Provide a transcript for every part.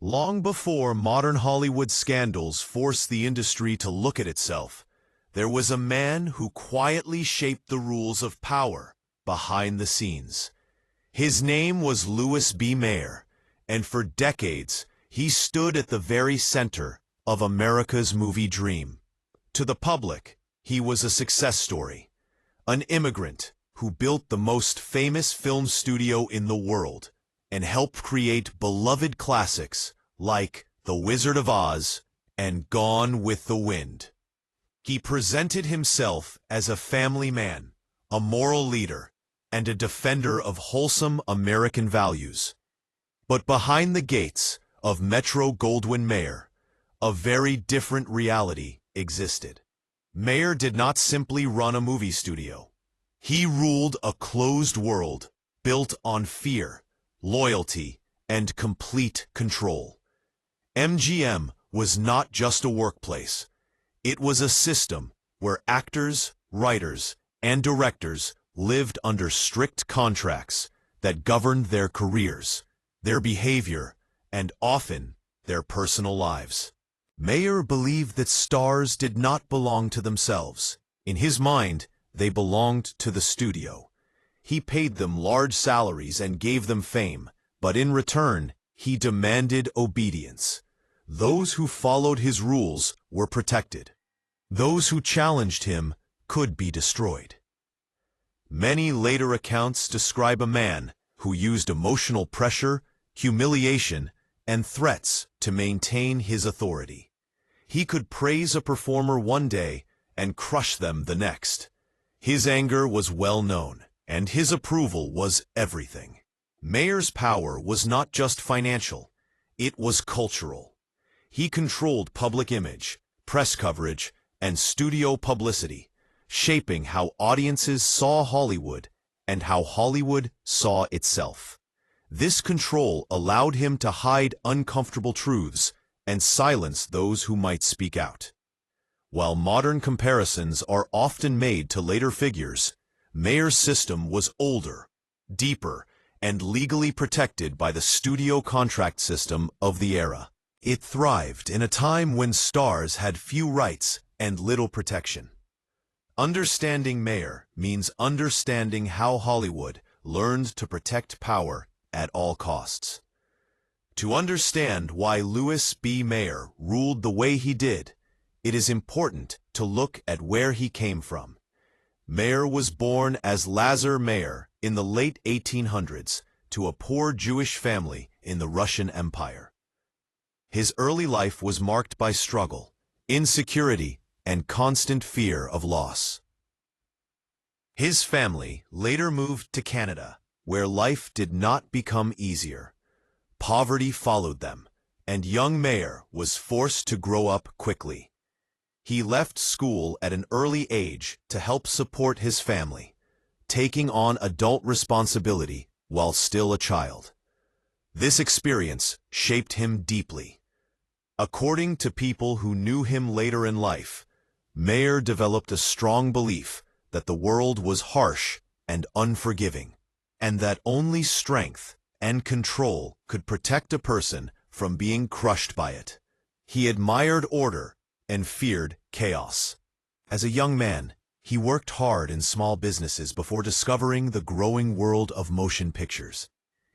Long before modern Hollywood scandals forced the industry to look at itself, there was a man who quietly shaped the rules of power behind the scenes. His name was Louis B. Mayer, and for decades he stood at the very center of America's movie dream. To the public, he was a success story, an immigrant who built the most famous film studio in the world and helped create beloved classics like The Wizard of Oz and Gone with the Wind. He presented himself as a family man, a moral leader, and a defender of wholesome American values. But behind the gates of Metro-Goldwyn-Mayer, a very different reality existed. Mayer did not simply run a movie studio. He ruled a closed world built on fear, loyalty, and complete control. MGM was not just a workplace. It was a system where actors, writers, and directors lived under strict contracts that governed their careers, their behavior, and often their personal lives. Mayer believed that stars did not belong to themselves. In his mind, they belonged to the studio. He paid them large salaries and gave them fame, but in return, he demanded obedience. Those who followed his rules were protected. Those who challenged him could be destroyed. Many later accounts describe a man who used emotional pressure, humiliation, and threats to maintain his authority. He could praise a performer one day and crush them the next. His anger was well known, and his approval was everything. Mayer's power was not just financial, it was cultural. He controlled public image, press coverage, and studio publicity, shaping how audiences saw Hollywood and how Hollywood saw itself. This control allowed him to hide uncomfortable truths and silence those who might speak out. While modern comparisons are often made to later figures, Mayer's system was older, deeper, and legally protected by the studio contract system of the era. It thrived in a time when stars had few rights and little protection. Understanding Mayer means understanding how Hollywood learned to protect power at all costs. To understand why Louis B. Mayer ruled the way he did, it is important to look at where he came from. Mayer was born as Lazar Mayer in the late 1800s to a poor Jewish family in the Russian Empire. His early life was marked by struggle, insecurity, and constant fear of loss. His family later moved to Canada, where life did not become easier. Poverty followed them, and young Mayer was forced to grow up quickly. He left school at an early age to help support his family, taking on adult responsibility while still a child. This experience shaped him deeply. According to people who knew him later in life, Mayer developed a strong belief that the world was harsh and unforgiving, and that only strength and control could protect a person from being crushed by it. He admired order and feared chaos. As a young man, he worked hard in small businesses before discovering the growing world of motion pictures.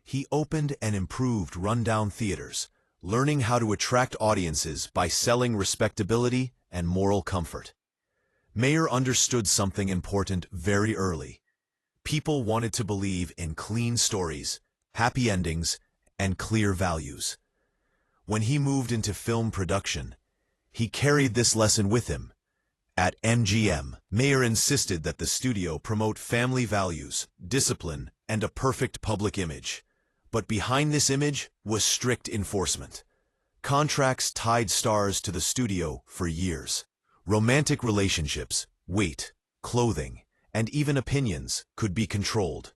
He opened and improved rundown theaters, learning how to attract audiences by selling respectability and moral comfort. Mayer understood something important very early. People wanted to believe in clean stories, happy endings, and clear values. When he moved into film production, he carried this lesson with him. At MGM, Mayer insisted that the studio promote family values, discipline, and a perfect public image. But behind this image was strict enforcement. Contracts tied stars to the studio for years. Romantic relationships, weight, clothing, and even opinions could be controlled.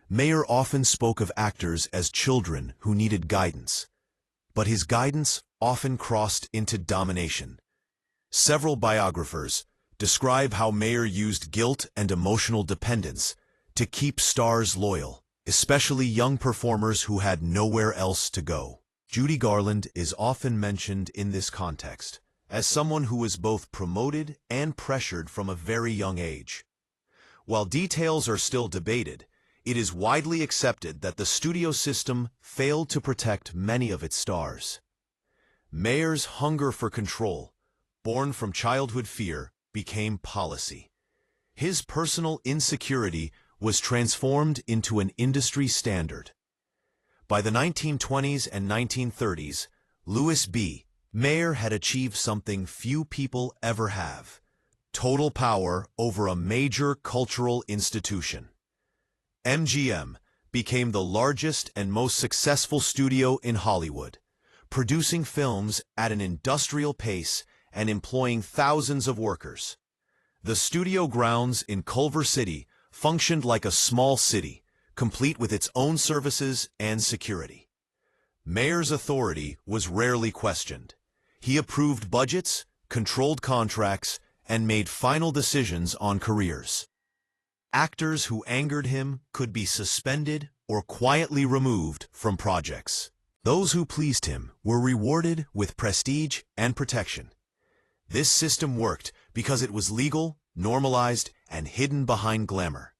Mayer often spoke of actors as children who needed guidance, but his guidance often crossed into domination. Several biographers describe how Mayer used guilt and emotional dependence to keep stars loyal, especially young performers who had nowhere else to go. Judy Garland is often mentioned in this context as someone who was both promoted and pressured from a very young age. While details are still debated, it is widely accepted that the studio system failed to protect many of its stars. Mayer's hunger for control, born from childhood fear, became policy. His personal insecurity was transformed into an industry standard. By the 1920s and 1930s, Louis B. Mayer had achieved something few people ever have: total power over a major cultural institution. MGM became the largest and most successful studio in Hollywood, producing films at an industrial pace and employing thousands of workers. The studio grounds in Culver City functioned like a small city, complete with its own services and security. Mayer's authority was rarely questioned. He approved budgets, controlled contracts, and made final decisions on careers. Actors who angered him could be suspended or quietly removed from projects. Those who pleased him were rewarded with prestige and protection. This system worked because it was legal, normalized, and hidden behind glamour.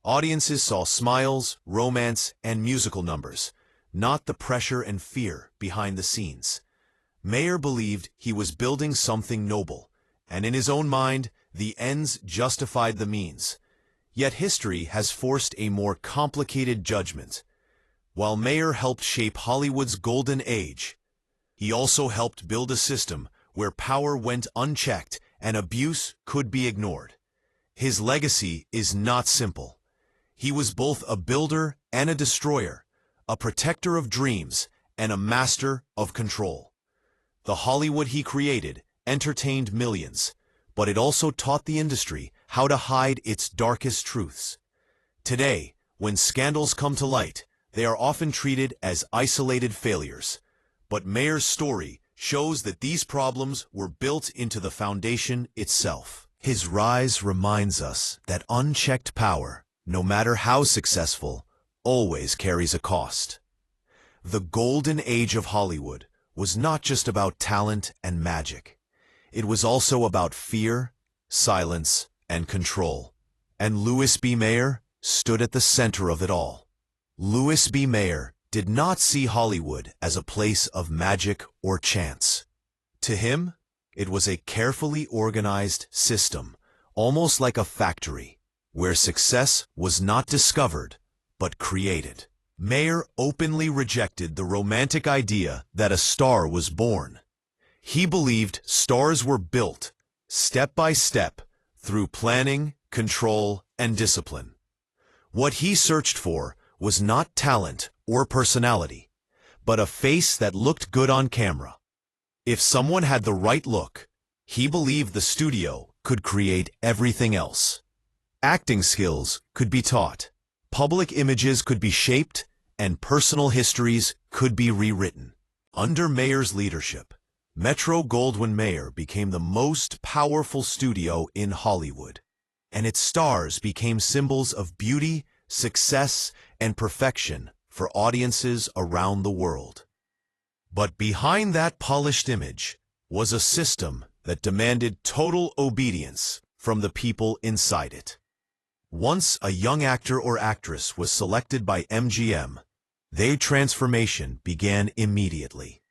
Audiences saw smiles, romance, and musical numbers, not the pressure and fear behind the scenes. Mayer believed he was building something noble, and in his own mind, the ends justified the means. Yet history has forced a more complicated judgment. While Mayer helped shape Hollywood's golden age, he also helped build a system where power went unchecked and abuse could be ignored. His legacy is not simple. He was both a builder and a destroyer, a protector of dreams and a master of control. The Hollywood he created entertained millions, but it also taught the industry how to hide its darkest truths. Today, when scandals come to light, they are often treated as isolated failures. But Mayer's story shows that these problems were built into the foundation itself. His rise reminds us that unchecked power, no matter how successful, always carries a cost. The golden age of Hollywood was not just about talent and magic. It was also about fear, silence, and control. And Louis B. Mayer stood at the center of it all. Louis B. Mayer did not see Hollywood as a place of magic or chance. To him, it was a carefully organized system, almost like a factory, where success was not discovered, but created. Mayer openly rejected the romantic idea that a star was born. He believed stars were built, step by step, through planning, control, and discipline. What he searched for was not talent or personality, but a face that looked good on camera. If someone had the right look, he believed the studio could create everything else. Acting skills could be taught, public images could be shaped, and personal histories could be rewritten. Under Mayer's leadership, Metro-Goldwyn-Mayer became the most powerful studio in Hollywood, and its stars became symbols of beauty, success, and perfection for audiences around the world. But behind that polished image was a system that demanded total obedience from the people inside it. Once a young actor or actress was selected by MGM, their transformation began immediately.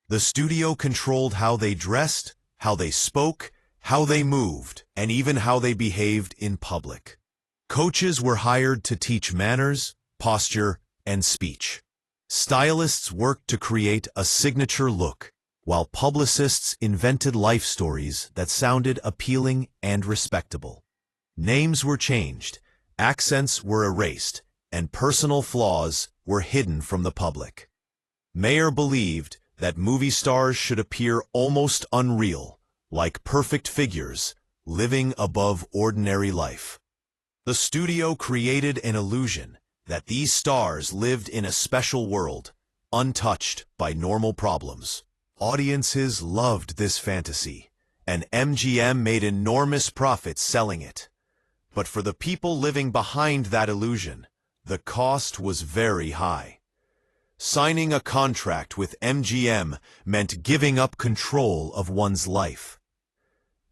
The studio controlled how they dressed, how they spoke, how they moved, and even how they behaved in public. Coaches were hired to teach manners, posture, and speech. Stylists worked to create a signature look, while publicists invented life stories that sounded appealing and respectable. Names were changed, accents were erased, and personal flaws were hidden from the public. Mayer believed that movie stars should appear almost unreal, like perfect figures, living above ordinary life. The studio created an illusion that these stars lived in a special world, untouched by normal problems. Audiences loved this fantasy, and MGM made enormous profits selling it. But for the people living behind that illusion, the cost was very high. Signing a contract with MGM meant giving up control of one's life.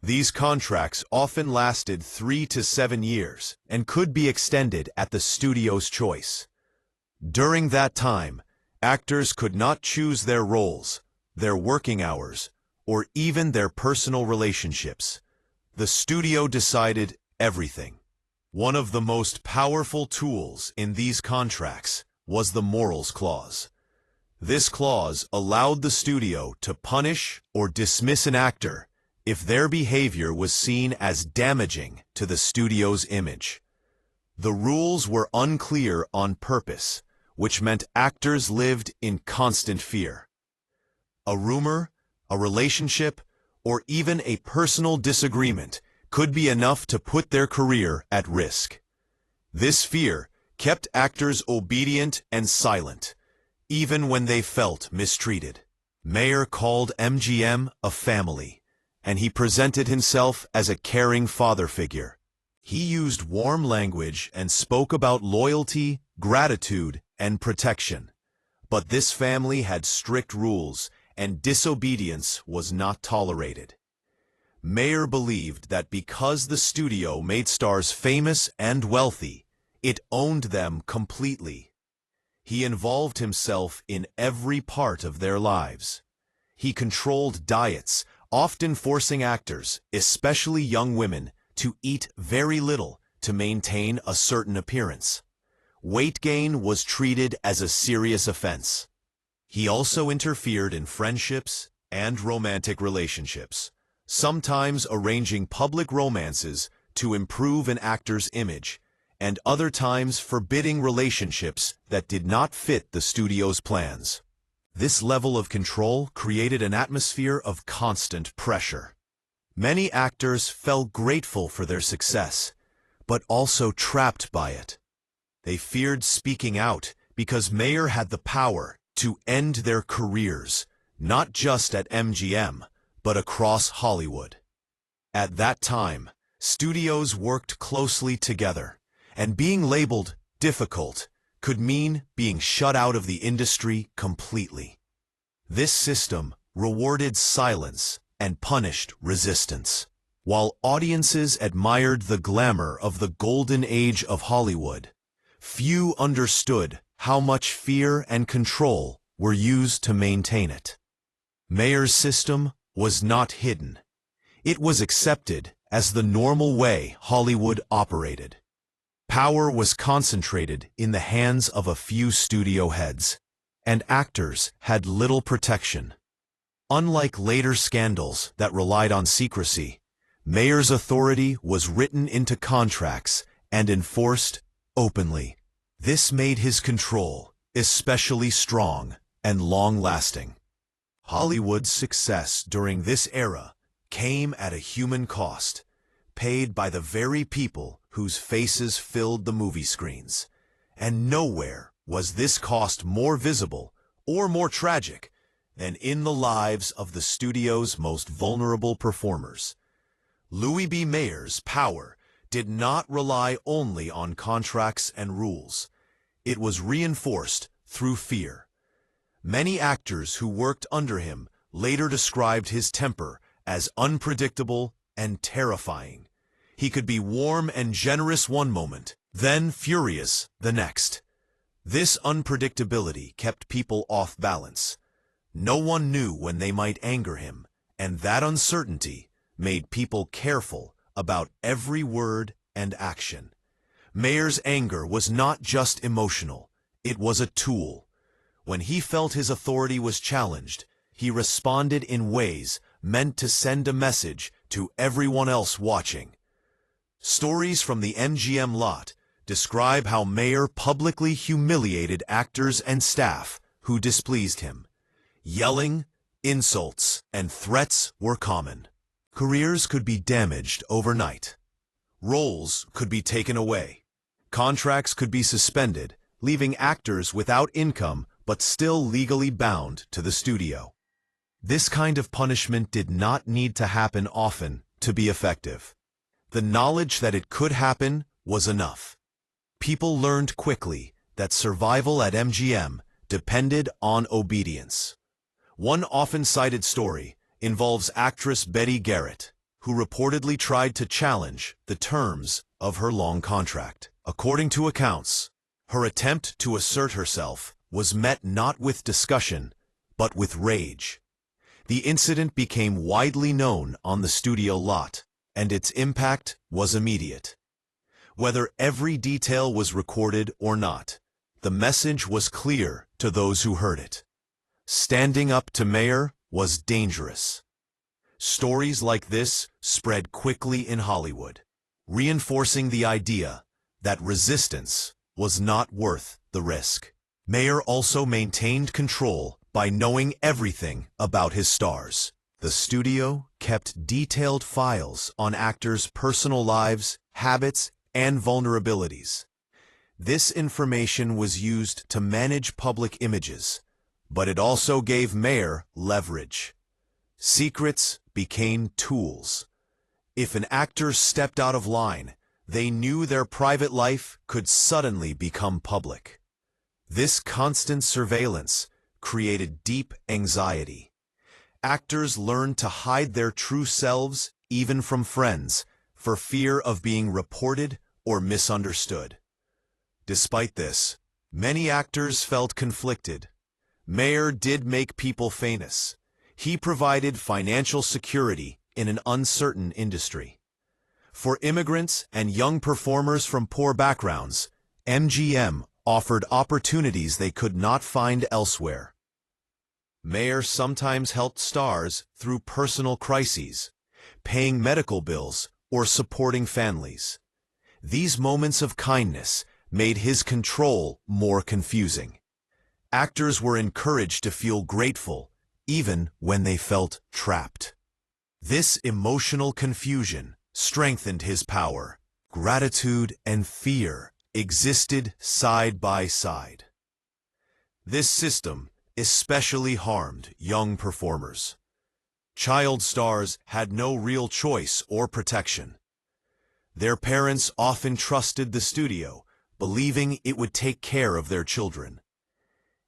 These contracts often lasted 3 to 7 years and could be extended at the studio's choice. During that time, actors could not choose their roles, their working hours, or even their personal relationships. The studio decided everything. One of the most powerful tools in these contracts was the morals clause. This clause allowed the studio to punish or dismiss an actor if their behavior was seen as damaging to the studio's image. The rules were unclear on purpose, which meant actors lived in constant fear. A rumor, a relationship, or even a personal disagreement could be enough to put their career at risk. This fear kept actors obedient and silent, even when they felt mistreated. Mayer called MGM a family, and he presented himself as a caring father figure. He used warm language and spoke about loyalty, gratitude, and protection. But this family had strict rules, and disobedience was not tolerated. Mayer believed that because the studio made stars famous and wealthy, it owned them completely. He involved himself in every part of their lives. He controlled diets, often forcing actors, especially young women, to eat very little to maintain a certain appearance. Weight gain was treated as a serious offense. He also interfered in friendships and romantic relationships, sometimes arranging public romances to improve an actor's image, and other times forbidding relationships that did not fit the studio's plans. This level of control created an atmosphere of constant pressure. Many actors felt grateful for their success, but also trapped by it. They feared speaking out because Mayer had the power to end their careers, not just at MGM, but across Hollywood. At that time, studios worked closely together, and being labeled difficult could mean being shut out of the industry completely. This system rewarded silence and punished resistance. While audiences admired the glamour of the golden age of Hollywood, few understood how much fear and control were used to maintain it. Mayer's system was not hidden. It was accepted as the normal way Hollywood operated. Power was concentrated in the hands of a few studio heads, and actors had little protection. Unlike later scandals that relied on secrecy, Mayer's authority was written into contracts and enforced openly. This made his control especially strong and long-lasting. Hollywood's success during this era came at a human cost, paid by the very people whose faces filled the movie screens. And nowhere was this cost more visible or more tragic than in the lives of the studio's most vulnerable performers. Louis B. Mayer's power did not rely only on contracts and rules. It was reinforced through fear. Many actors who worked under him later described his temper as unpredictable and terrifying. He could be warm and generous one moment, then furious the next. This unpredictability kept people off balance. No one knew when they might anger him, and that uncertainty made people careful about every word and action. Mayer's anger was not just emotional, it was a tool. When he felt his authority was challenged, he responded in ways meant to send a message to everyone else watching. Stories from the MGM lot describe how Mayer publicly humiliated actors and staff who displeased him. Yelling, insults, and threats were common. Careers could be damaged overnight. Roles could be taken away. Contracts could be suspended, leaving actors without income but still legally bound to the studio. This kind of punishment did not need to happen often to be effective. The knowledge that it could happen was enough. People learned quickly that survival at MGM depended on obedience. One often cited story involves actress Betty Garrett, who reportedly tried to challenge the terms of her long contract. According to accounts, her attempt to assert herself was met not with discussion, but with rage. The incident became widely known on the studio lot, and its impact was immediate. Whether every detail was recorded or not, the message was clear to those who heard it. Standing up to Mayer was dangerous. Stories like this spread quickly in Hollywood, reinforcing the idea that resistance was not worth the risk. Mayer also maintained control by knowing everything about his stars. The studio kept detailed files on actors' personal lives, habits, and vulnerabilities. This information was used to manage public images, but it also gave Mayer leverage. Secrets became tools. If an actor stepped out of line, they knew their private life could suddenly become public. This constant surveillance created deep anxiety. Actors learned to hide their true selves, even from friends, for fear of being reported or misunderstood. Despite this, many actors felt conflicted. Mayer did make people famous. He provided financial security in an uncertain industry. For immigrants and young performers from poor backgrounds, MGM offered opportunities they could not find elsewhere. Mayer sometimes helped stars through personal crises, paying medical bills or supporting families. These moments of kindness made his control more confusing. Actors were encouraged to feel grateful even when they felt trapped. This emotional confusion strengthened his power. Gratitude and fear existed side by side. This system especially harmed young performers. Child stars had no real choice or protection. Their parents often trusted the studio, believing it would take care of their children.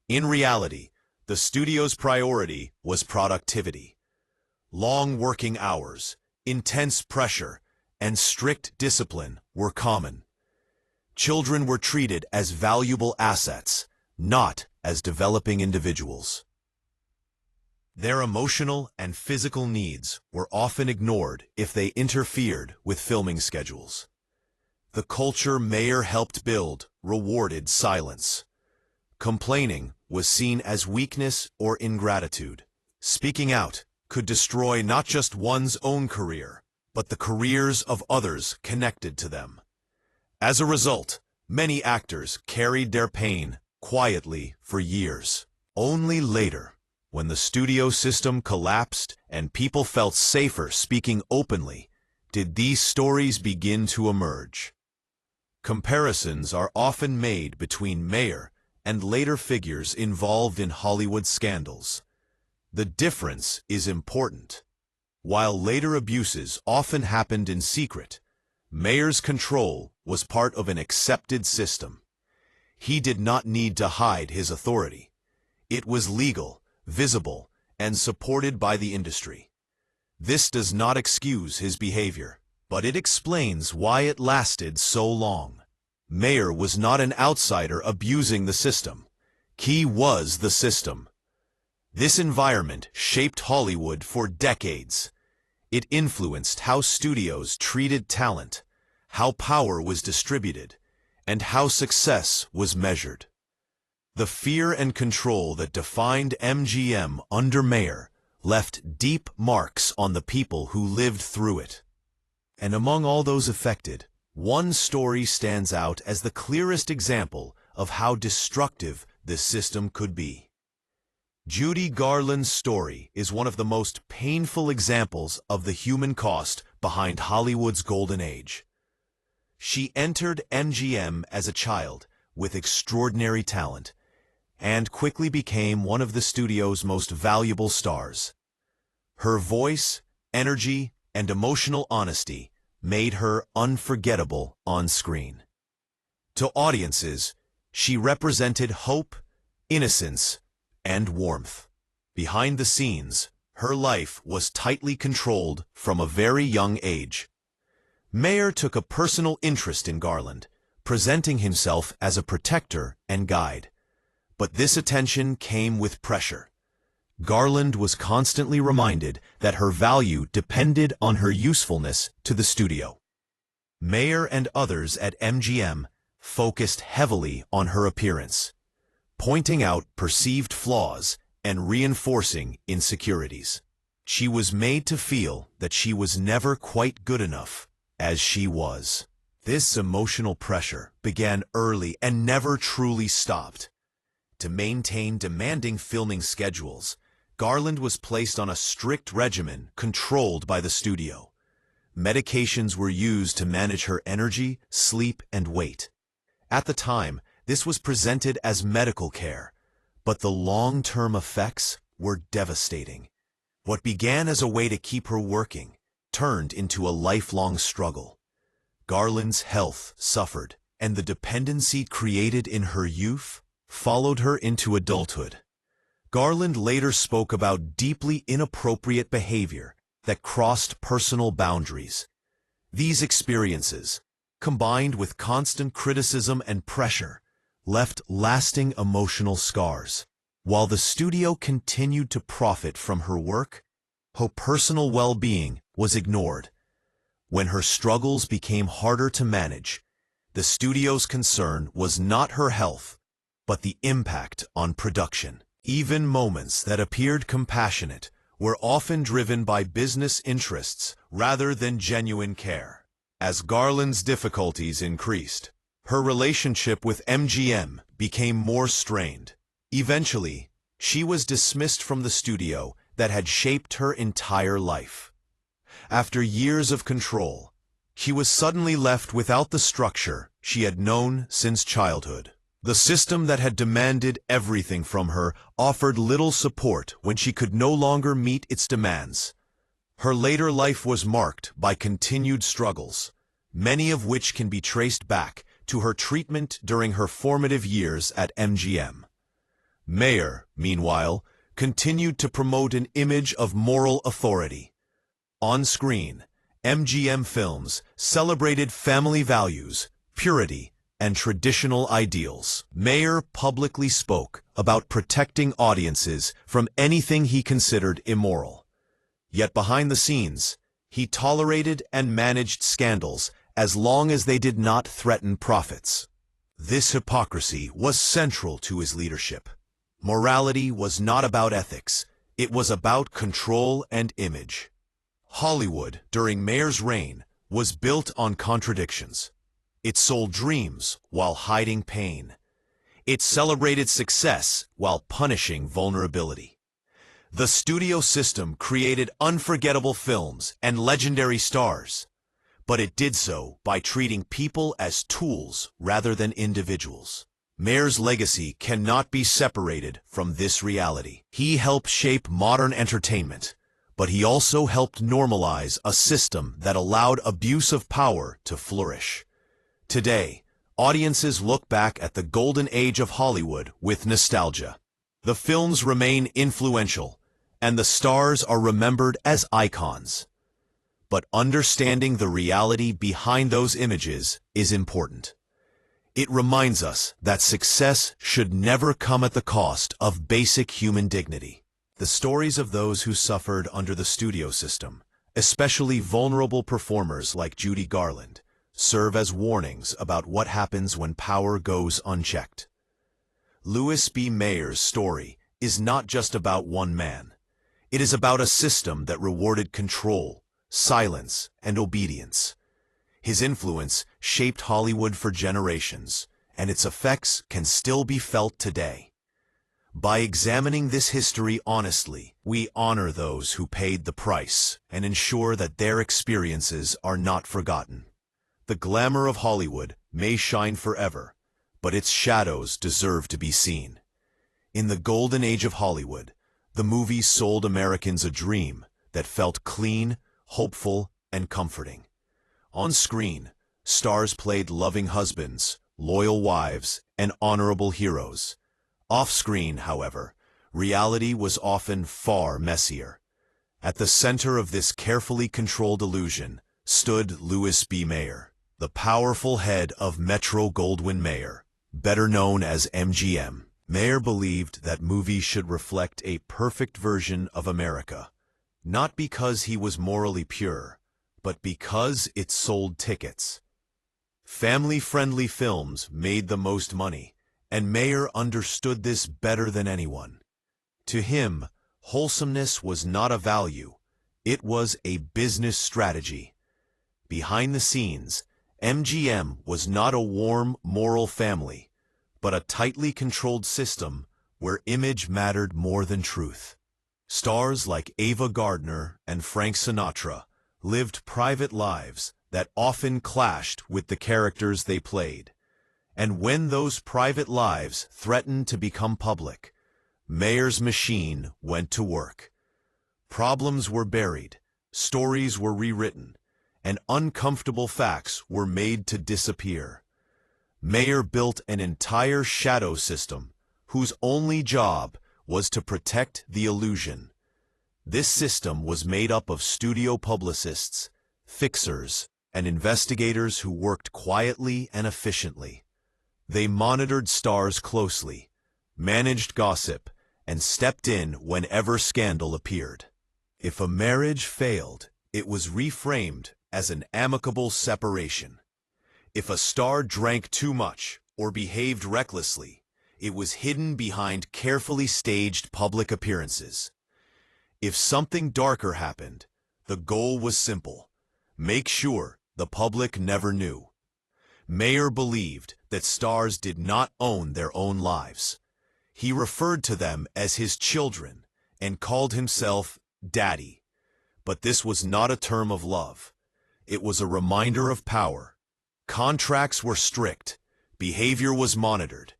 In reality, the studio's priority was productivity. Long working hours, intense pressure, and strict discipline were common. Children were treated as valuable assets, not as developing individuals. Their emotional and physical needs were often ignored if they interfered with filming schedules. The culture Mayer helped build rewarded silence. Complaining was seen as weakness or ingratitude. Speaking out could destroy not just one's own career, but the careers of others connected to them. As a result, many actors carried their pain quietly for years. Only later, when the studio system collapsed and people felt safer speaking openly, did these stories begin to emerge. Comparisons are often made between Mayer and later figures involved in Hollywood scandals. The difference is important. While later abuses often happened in secret, Mayer's control was part of an accepted system. He did not need to hide his authority. It was legal, visible, and supported by the industry. This does not excuse his behavior, but it explains why it lasted so long. Mayer was not an outsider abusing the system. He was the system. This environment shaped Hollywood for decades. It influenced how studios treated talent, how power was distributed, and how success was measured. The fear and control that defined MGM under Mayer left deep marks on the people who lived through it. And among all those affected, one story stands out as the clearest example of how destructive this system could be. Judy Garland's story is one of the most painful examples of the human cost behind Hollywood's golden age. She entered MGM as a child with extraordinary talent and quickly became one of the studio's most valuable stars. Her voice, energy, and emotional honesty made her unforgettable on screen. To audiences, she represented hope, innocence, and warmth. Behind the scenes, her life was tightly controlled from a very young age. Mayer took a personal interest in Garland, presenting himself as a protector and guide. But this attention came with pressure. Garland was constantly reminded that her value depended on her usefulness to the studio. Mayer and others at MGM focused heavily on her appearance, pointing out perceived flaws and reinforcing insecurities. She was made to feel that she was never quite good enough as she was. This emotional pressure began early and never truly stopped. To maintain demanding filming schedules, Garland was placed on a strict regimen controlled by the studio. Medications were used to manage her energy, sleep, and weight. At the time, this was presented as medical care, but the long-term effects were devastating. What began as a way to keep her working turned into a lifelong struggle. Garland's health suffered, and the dependency created in her youth followed her into adulthood. Garland later spoke about deeply inappropriate behavior that crossed personal boundaries. These experiences, combined with constant criticism and pressure, left lasting emotional scars. While the studio continued to profit from her work, her personal well-being was ignored. When her struggles became harder to manage, the studio's concern was not her health, but the impact on production. Even moments that appeared compassionate were often driven by business interests rather than genuine care. As Garland's difficulties increased, her relationship with MGM became more strained. Eventually, she was dismissed from the studio that had shaped her entire life. After years of control, she was suddenly left without the structure she had known since childhood. The system that had demanded everything from her offered little support when she could no longer meet its demands. Her later life was marked by continued struggles, many of which can be traced back to her treatment during her formative years at MGM. Mayer, meanwhile, continued to promote an image of moral authority. On screen, MGM films celebrated family values, purity, and traditional ideals. Mayer publicly spoke about protecting audiences from anything he considered immoral. Yet behind the scenes, he tolerated and managed scandals as long as they did not threaten profits. This hypocrisy was central to his leadership. Morality was not about ethics, it was about control and image. Hollywood, during Mayer's reign, was built on contradictions. It sold dreams while hiding pain. It celebrated success while punishing vulnerability. The studio system created unforgettable films and legendary stars, but it did so by treating people as tools rather than individuals. Mayer's legacy cannot be separated from this reality. He helped shape modern entertainment, but he also helped normalize a system that allowed abuse of power to flourish. Today, audiences look back at the golden age of Hollywood with nostalgia. The films remain influential, and the stars are remembered as icons. But understanding the reality behind those images is important. It reminds us that success should never come at the cost of basic human dignity. The stories of those who suffered under the studio system, especially vulnerable performers like Judy Garland, serve as warnings about what happens when power goes unchecked. Louis B. Mayer's story is not just about one man. It is about a system that rewarded control, silence, and obedience. His influence shaped Hollywood for generations, and its effects can still be felt today. By examining this history honestly, we honor those who paid the price and ensure that their experiences are not forgotten. The glamour of Hollywood may shine forever, but its shadows deserve to be seen. In the golden age of Hollywood, the movies sold Americans a dream that felt clean, hopeful, and comforting. On screen, stars played loving husbands, loyal wives, and honorable heroes. Off-screen, however, reality was often far messier. At the center of this carefully controlled illusion stood Louis B. Mayer, the powerful head of Metro-Goldwyn-Mayer, better known as MGM. Mayer believed that movies should reflect a perfect version of America, not because he was morally pure, but because it sold tickets. Family-friendly films made the most money, and Mayer understood this better than anyone. To him, wholesomeness was not a value, it was a business strategy. Behind the scenes, MGM was not a warm, moral family, but a tightly controlled system where image mattered more than truth. Stars like Ava Gardner and Frank Sinatra lived private lives that often clashed with the characters they played. And when those private lives threatened to become public, Mayer's machine went to work. Problems were buried, stories were rewritten, and uncomfortable facts were made to disappear. Mayer built an entire shadow system whose only job was to protect the illusion. This system was made up of studio publicists, fixers, and investigators who worked quietly and efficiently. They monitored stars closely, managed gossip, and stepped in whenever scandal appeared. If a marriage failed, it was reframed as an amicable separation. If a star drank too much or behaved recklessly, it was hidden behind carefully staged public appearances. If something darker happened, the goal was simple: make sure the public never knew. Mayer believed that stars did not own their own lives. He referred to them as his children and called himself Daddy. But this was not a term of love. It was a reminder of power. Contracts were strict, behavior was monitored,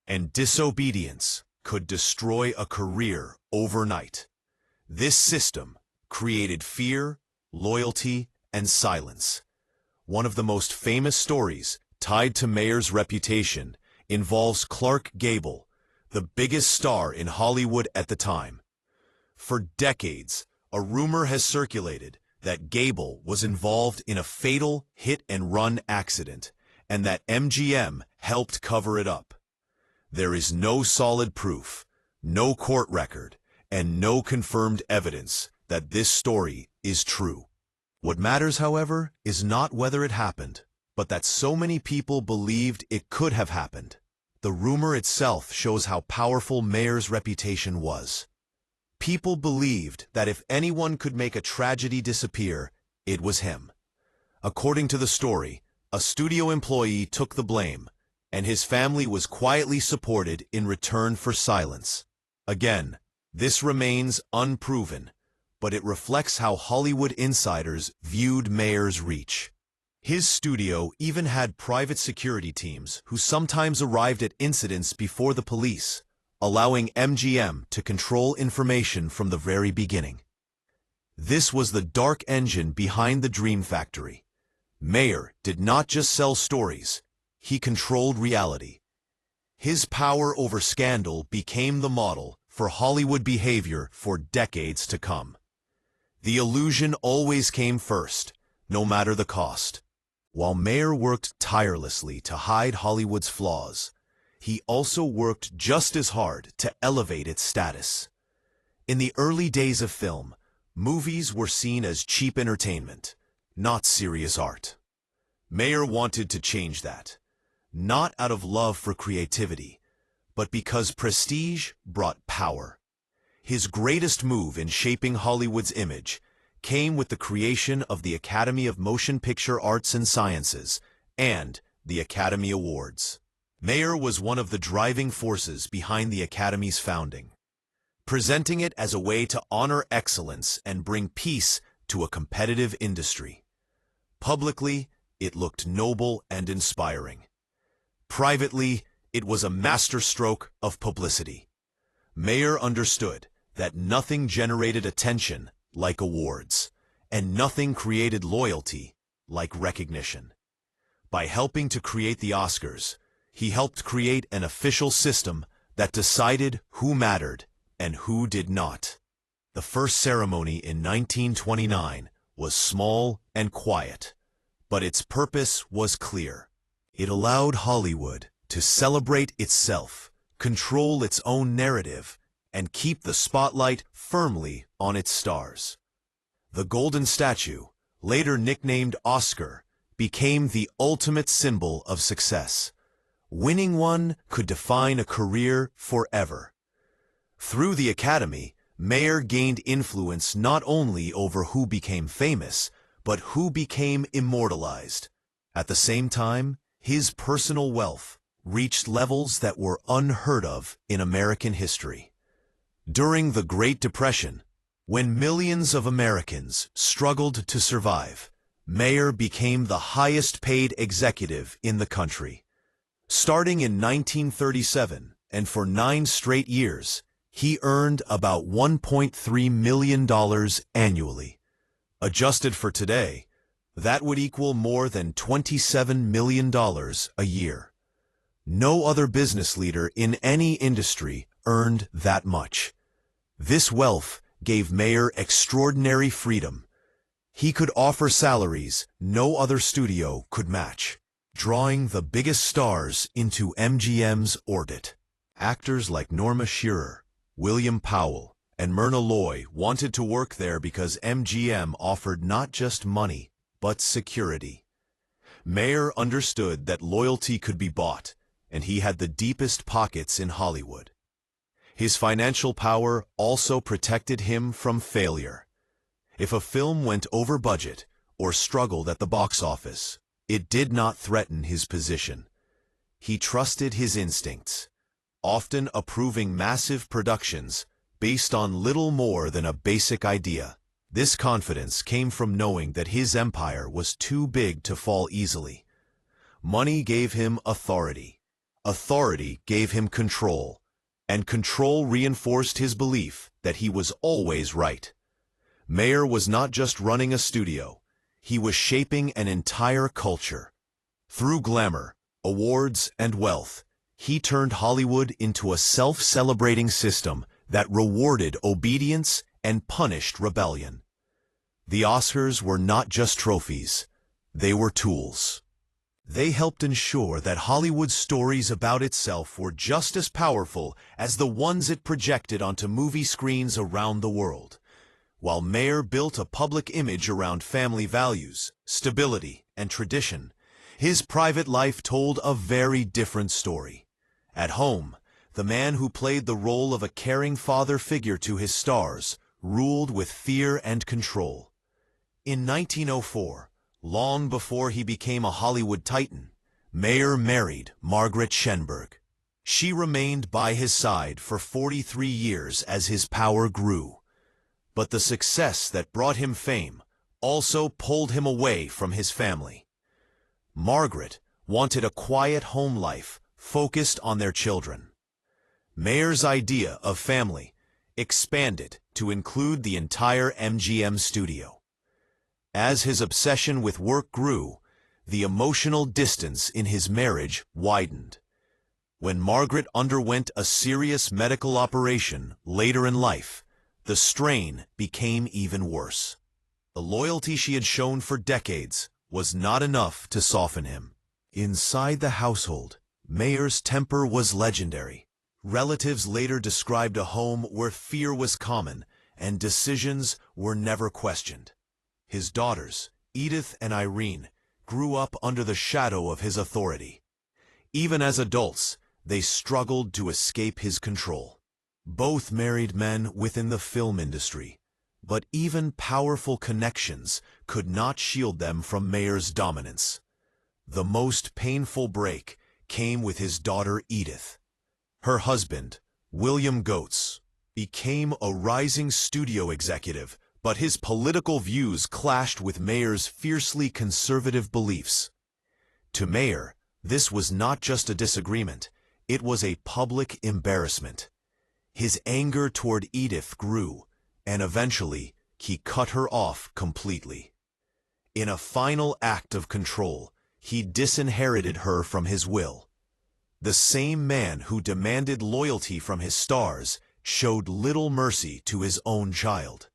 and disobedience could destroy a career overnight. This system created fear, loyalty, and silence. One of the most famous stories tied to Mayer's reputation involves Clark Gable, the biggest star in Hollywood at the time. For decades, a rumor has circulated that Gable was involved in a fatal hit-and-run accident, and that MGM helped cover it up. There is no solid proof, no court record, and no confirmed evidence that this story is true. What matters, however, is not whether it happened, but that so many people believed it could have happened. The rumor itself shows how powerful Mayer's reputation was. People believed that if anyone could make a tragedy disappear, it was him. According to the story, a studio employee took the blame, and his family was quietly supported in return for silence. Again, this remains unproven, but it reflects how Hollywood insiders viewed Mayer's reach. His studio even had private security teams who sometimes arrived at incidents before the police, allowing MGM to control information from the very beginning. This was the dark engine behind the Dream Factory. Mayer did not just sell stories, he controlled reality. His power over scandal became the model for Hollywood behavior for decades to come. The illusion always came first, no matter the cost. While Mayer worked tirelessly to hide Hollywood's flaws, he also worked just as hard to elevate its status. In the early days of film, movies were seen as cheap entertainment, not serious art. Mayer wanted to change that, not out of love for creativity, but because prestige brought power. His greatest move in shaping Hollywood's image came with the creation of the Academy of Motion Picture Arts and Sciences and the Academy Awards. Mayer was one of the driving forces behind the Academy's founding, presenting it as a way to honor excellence and bring peace to a competitive industry. Publicly, it looked noble and inspiring. Privately, it was a masterstroke of publicity. Mayer understood that nothing generated attention like awards, and nothing created loyalty like recognition. By helping to create the Oscars, he helped create an official system that decided who mattered and who did not. The first ceremony in 1929 was small and quiet, but its purpose was clear. It allowed Hollywood to celebrate itself, control its own narrative, and keep the spotlight firmly on its stars. The golden statue, later nicknamed Oscar, became the ultimate symbol of success. Winning one could define a career forever. Through the Academy, Mayer gained influence not only over who became famous, but who became immortalized. At the same time, his personal wealth reached levels that were unheard of in American history. During the Great Depression, when millions of Americans struggled to survive, Mayer became the highest-paid executive in the country. Starting in 1937, and for 9 straight years, he earned about $1.3 million annually. Adjusted for today, that would equal more than $27 million a year. No other business leader in any industry earned that much. This wealth gave Mayer extraordinary freedom. He could offer salaries no other studio could match, drawing the biggest stars into MGM's orbit. Actors like Norma Shearer, William Powell, and Myrna Loy wanted to work there because MGM offered not just money, but security. Mayer understood that loyalty could be bought, and he had the deepest pockets in Hollywood. His financial power also protected him from failure. If a film went over budget or struggled at the box office, it did not threaten his position. He trusted his instincts, often approving massive productions based on little more than a basic idea. This confidence came from knowing that his empire was too big to fall easily. Money gave him authority. Authority gave him control, and control reinforced his belief that he was always right. Mayer was not just running a studio, he was shaping an entire culture. Through glamour, awards, and wealth, he turned Hollywood into a self-celebrating system that rewarded obedience and punished rebellion. The Oscars were not just trophies, they were tools. They helped ensure that Hollywood's stories about itself were just as powerful as the ones it projected onto movie screens around the world. While Mayer built a public image around family values, stability, and tradition, his private life told a very different story. At home, the man who played the role of a caring father figure to his stars ruled with fear and control. In 1904, long before he became a Hollywood titan, Mayer married Margaret Schenberg. She remained by his side for 43 years as his power grew. But the success that brought him fame also pulled him away from his family. Margaret wanted a quiet home life focused on their children. Mayer's idea of family expanded to include the entire MGM studio. As his obsession with work grew, the emotional distance in his marriage widened. When Margaret underwent a serious medical operation later in life, the strain became even worse. The loyalty she had shown for decades was not enough to soften him. Inside the household, Mayer's temper was legendary. Relatives later described a home where fear was common and decisions were never questioned. His daughters, Edith and Irene, grew up under the shadow of his authority. Even as adults, they struggled to escape his control. Both married men within the film industry, but even powerful connections could not shield them from Mayer's dominance. The most painful break came with his daughter Edith. Her husband, William Goetz, became a rising studio executive, but his political views clashed with Mayer's fiercely conservative beliefs. To Mayer, this was not just a disagreement, it was a public embarrassment. His anger toward Edith grew, and eventually he cut her off completely. In a final act of control, he disinherited her from his will. The same man who demanded loyalty from his stars showed little mercy to his own child.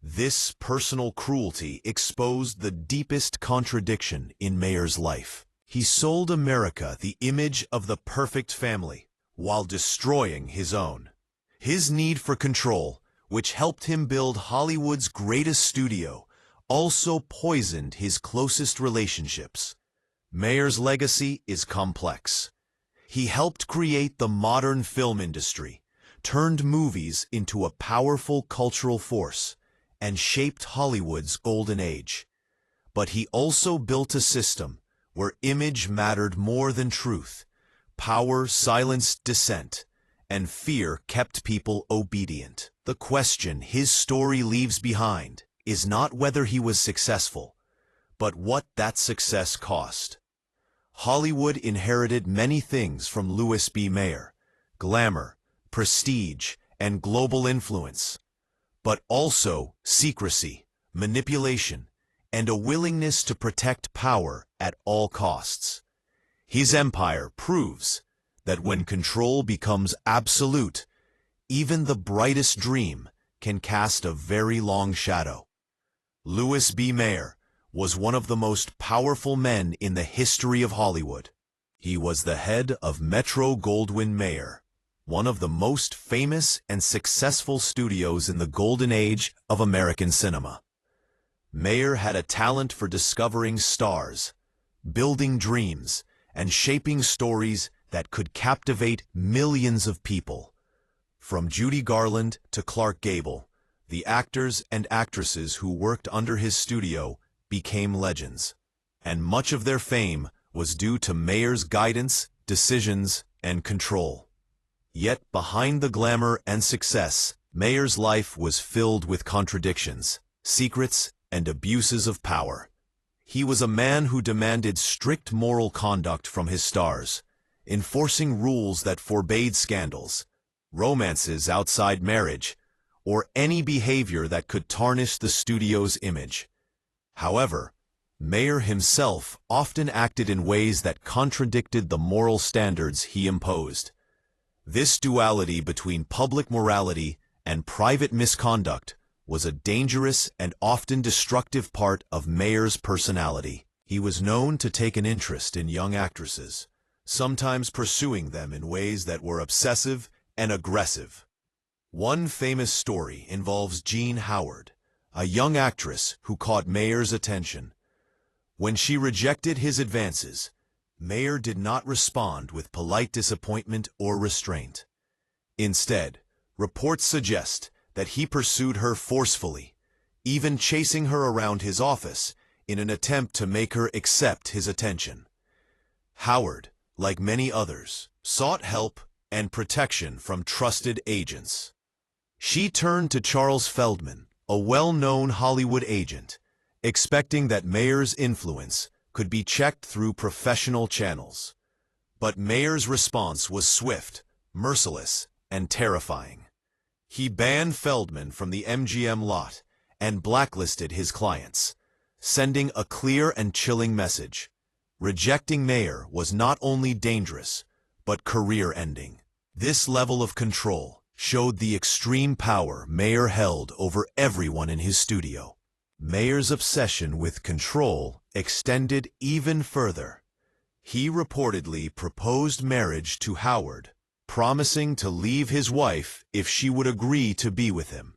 This personal cruelty exposed the deepest contradiction in Mayer's life. He sold America the image of the perfect family, while destroying his own. His need for control, which helped him build Hollywood's greatest studio, also poisoned his closest relationships. Mayer's legacy is complex. He helped create the modern film industry, turned movies into a powerful cultural force, and shaped Hollywood's golden age. But he also built a system where image mattered more than truth, power silenced dissent, and fear kept people obedient. The question his story leaves behind is not whether he was successful, but what that success cost. Hollywood inherited many things from Louis B. Mayer: glamour, prestige, and global influence, but also secrecy, manipulation, and a willingness to protect power at all costs. His empire proves that when control becomes absolute, even the brightest dream can cast a very long shadow. Louis B. Mayer was one of the most powerful men in the history of Hollywood. He was the head of Metro-Goldwyn-Mayer, one of the most famous and successful studios in the golden age of American cinema. Mayer had a talent for discovering stars, building dreams, and shaping stories that could captivate millions of people. From Judy Garland to Clark Gable, the actors and actresses who worked under his studio became legends, and much of their fame was due to Mayer's guidance, decisions, and control. Yet behind the glamour and success, Mayer's life was filled with contradictions, secrets, and abuses of power. He was a man who demanded strict moral conduct from his stars, enforcing rules that forbade scandals, romances outside marriage, or any behavior that could tarnish the studio's image. However, Mayer himself often acted in ways that contradicted the moral standards he imposed. This duality between public morality and private misconduct was a dangerous and often destructive part of Mayer's personality. He was known to take an interest in young actresses, sometimes pursuing them in ways that were obsessive and aggressive. One famous story involves Jean Howard, a young actress who caught Mayer's attention. When she rejected his advances, Mayer did not respond with polite disappointment or restraint. Instead, reports suggest that he pursued her forcefully, even chasing her around his office in an attempt to make her accept his attention. Howard, like many others, sought help and protection from trusted agents. She turned to Charles Feldman, a well-known Hollywood agent, expecting that Mayer's influence could be checked through professional channels. But Mayer's response was swift, merciless, and terrifying. He banned Feldman from the MGM lot and blacklisted his clients, sending a clear and chilling message. Rejecting Mayer was not only dangerous, but career-ending. This level of control showed the extreme power Mayer held over everyone in his studio. Mayer's obsession with control extended even further. He reportedly proposed marriage to Howard, promising to leave his wife if she would agree to be with him.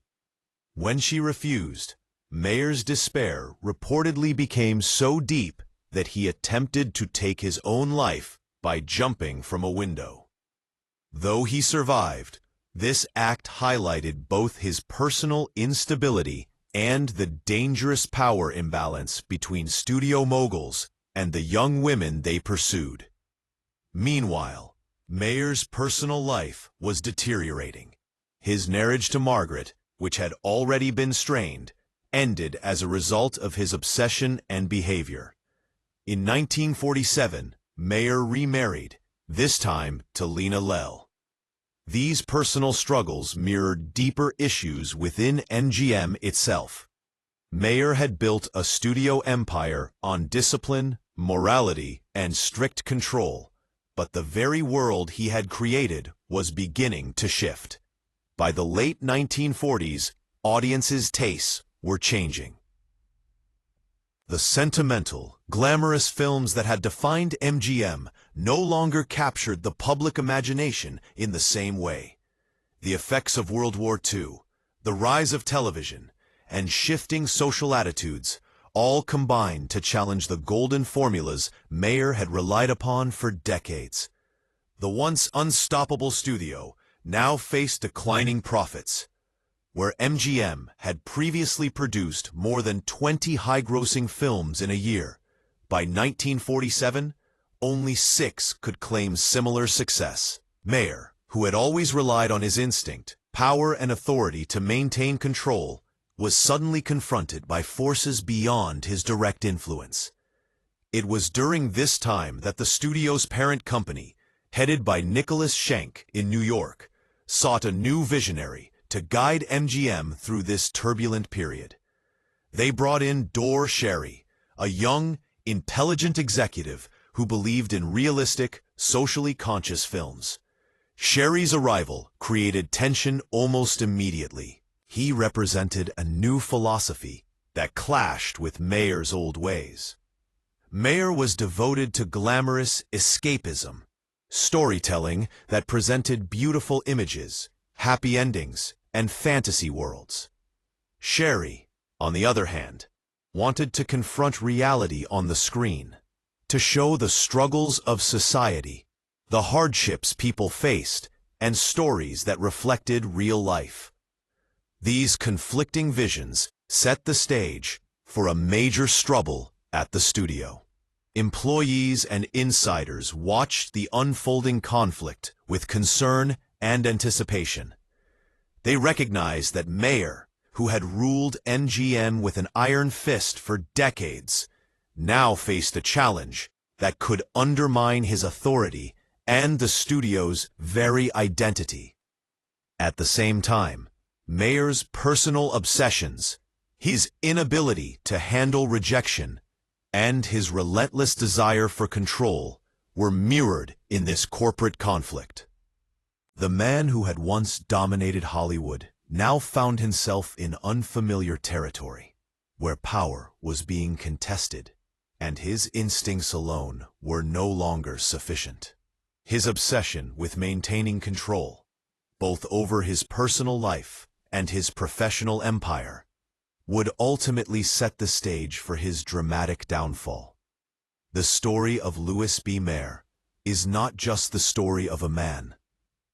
When she refused, Mayer's despair reportedly became so deep that he attempted to take his own life by jumping from a window. Though he survived, this act highlighted both his personal instability and the dangerous power imbalance between studio moguls and the young women they pursued. Meanwhile, Mayer's personal life was deteriorating. His marriage to Margaret, which had already been strained, ended as a result of his obsession and behavior. In 1947, Mayer remarried, this time to Lena Lell. These personal struggles mirrored deeper issues within MGM itself. Mayer had built a studio empire on discipline, morality, and strict control, But the very world he had created was beginning to shift. By the late 1940s, audiences' tastes were changing. The sentimental, glamorous films that had defined MGM no longer captured the public imagination in the same way. The effects of World War II, the rise of television, and shifting social attitudes all combined to challenge the golden formulas Mayer had relied upon for decades. The once unstoppable studio now faced declining profits. Where MGM had previously produced more than 20 high-grossing films in a year, by 1947, only 6 could claim similar success. Mayer, who had always relied on his instinct, power, and authority to maintain control, was suddenly confronted by forces beyond his direct influence. It was during this time that the studio's parent company, headed by Nicholas Schenck in New York, sought a new visionary to guide MGM through this turbulent period. They brought in Dor Sherry, a young, intelligent executive who believed in realistic, socially conscious films. Sherry's arrival created tension almost immediately. He represented a new philosophy that clashed with Mayer's old ways. Mayer was devoted to glamorous escapism, storytelling that presented beautiful images, happy endings, and fantasy worlds. Sherry, on the other hand, wanted to confront reality on the screen, to show the struggles of society, the hardships people faced, and stories that reflected real life. These conflicting visions set the stage for a major struggle at the studio. Employees and insiders watched the unfolding conflict with concern and anticipation. They recognized that Mayer, who had ruled MGM with an iron fist for decades, now faced a challenge that could undermine his authority and the studio's very identity. At the same time, Mayer's personal obsessions, his inability to handle rejection, and his relentless desire for control were mirrored in this corporate conflict. The man who had once dominated Hollywood now found himself in unfamiliar territory, where power was being contested, and his instincts alone were no longer sufficient. His obsession with maintaining control, both over his personal life and his professional empire, would ultimately set the stage for his dramatic downfall. The story of Louis B. Mayer is not just the story of a man,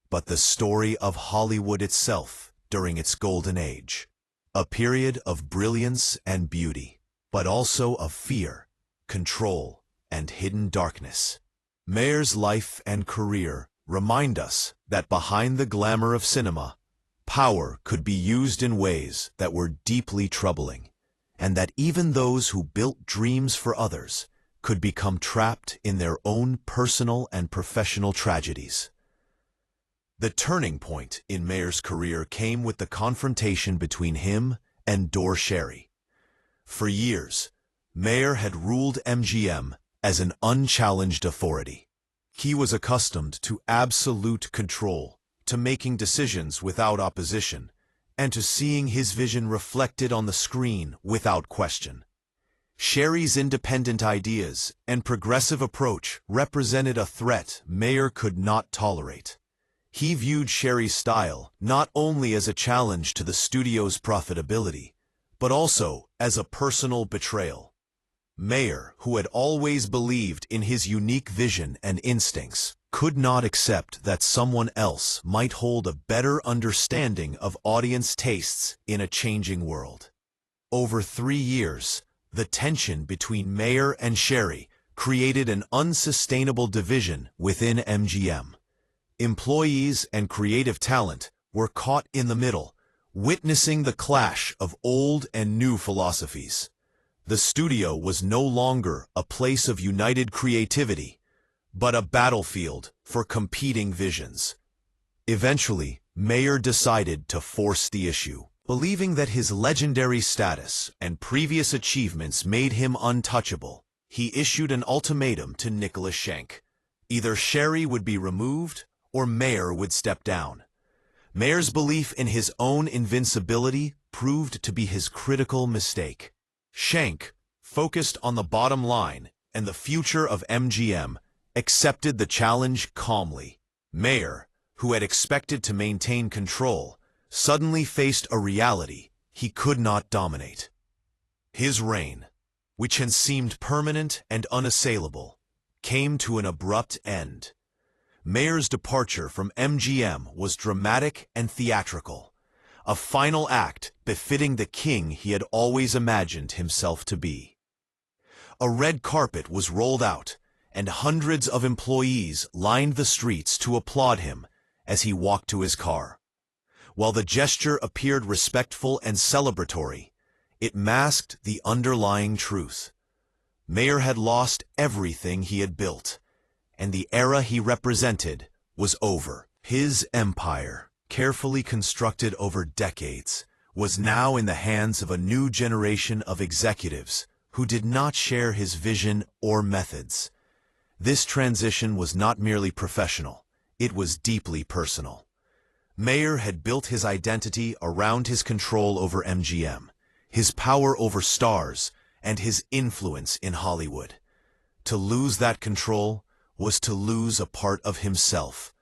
but the story of Hollywood itself during its golden age, a period of brilliance and beauty, but also of fear, control, and hidden darkness. Mayer's life and career remind us that behind the glamour of cinema, power could be used in ways that were deeply troubling, and that even those who built dreams for others could become trapped in their own personal and professional tragedies. The turning point in Mayer's career came with the confrontation between him and Dor Sherry. For years, Mayer had ruled MGM as an unchallenged authority. He was accustomed to absolute control, to making decisions without opposition, and to seeing his vision reflected on the screen without question. Sherry's independent ideas and progressive approach represented a threat Mayer could not tolerate. He viewed Sherry's style not only as a challenge to the studio's profitability, but also as a personal betrayal. Mayer, who had always believed in his unique vision and instincts, could not accept that someone else might hold a better understanding of audience tastes in a changing world. Over 3 years, the tension between Mayer and Sherry created an unsustainable division within MGM. Employees and creative talent were caught in the middle, witnessing the clash of old and new philosophies. The studio was no longer a place of united creativity, but a battlefield for competing visions. Eventually, Mayer decided to force the issue. Believing that his legendary status and previous achievements made him untouchable, he issued an ultimatum to Nicholas Schenck: Either Sherry would be removed or Mayer would step down. Mayer's belief in his own invincibility proved to be his critical mistake. Schenck, focused on the bottom line and the future of MGM, accepted the challenge calmly. Mayer, who had expected to maintain control, suddenly faced a reality he could not dominate. His reign, which had seemed permanent and unassailable, came to an abrupt end. Mayer's departure from MGM was dramatic and theatrical, a final act befitting the king he had always imagined himself to be. A red carpet was rolled out, and hundreds of employees lined the streets to applaud him as he walked to his car. While the gesture appeared respectful and celebratory, it masked the underlying truth. Mayer had lost everything he had built, and the era he represented was over. His empire, carefully constructed over decades, was now in the hands of a new generation of executives who did not share his vision or methods. This transition was not merely professional, it was deeply personal. Mayer had built his identity around his control over MGM, his power over stars, and his influence in Hollywood. To lose that control was to lose a part of himself.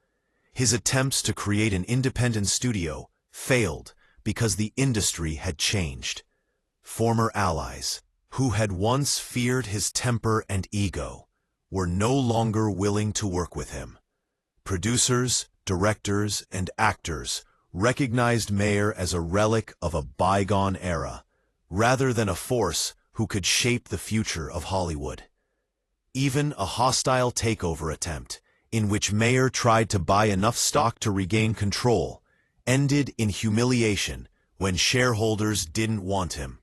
His attempts to create an independent studio failed because the industry had changed. Former allies, who had once feared his temper and ego, were no longer willing to work with him. Producers, directors, and actors recognized Mayer as a relic of a bygone era, rather than a force who could shape the future of Hollywood. Even a hostile takeover attempt, in which Mayer tried to buy enough stock to regain control, ended in humiliation when shareholders didn't want him.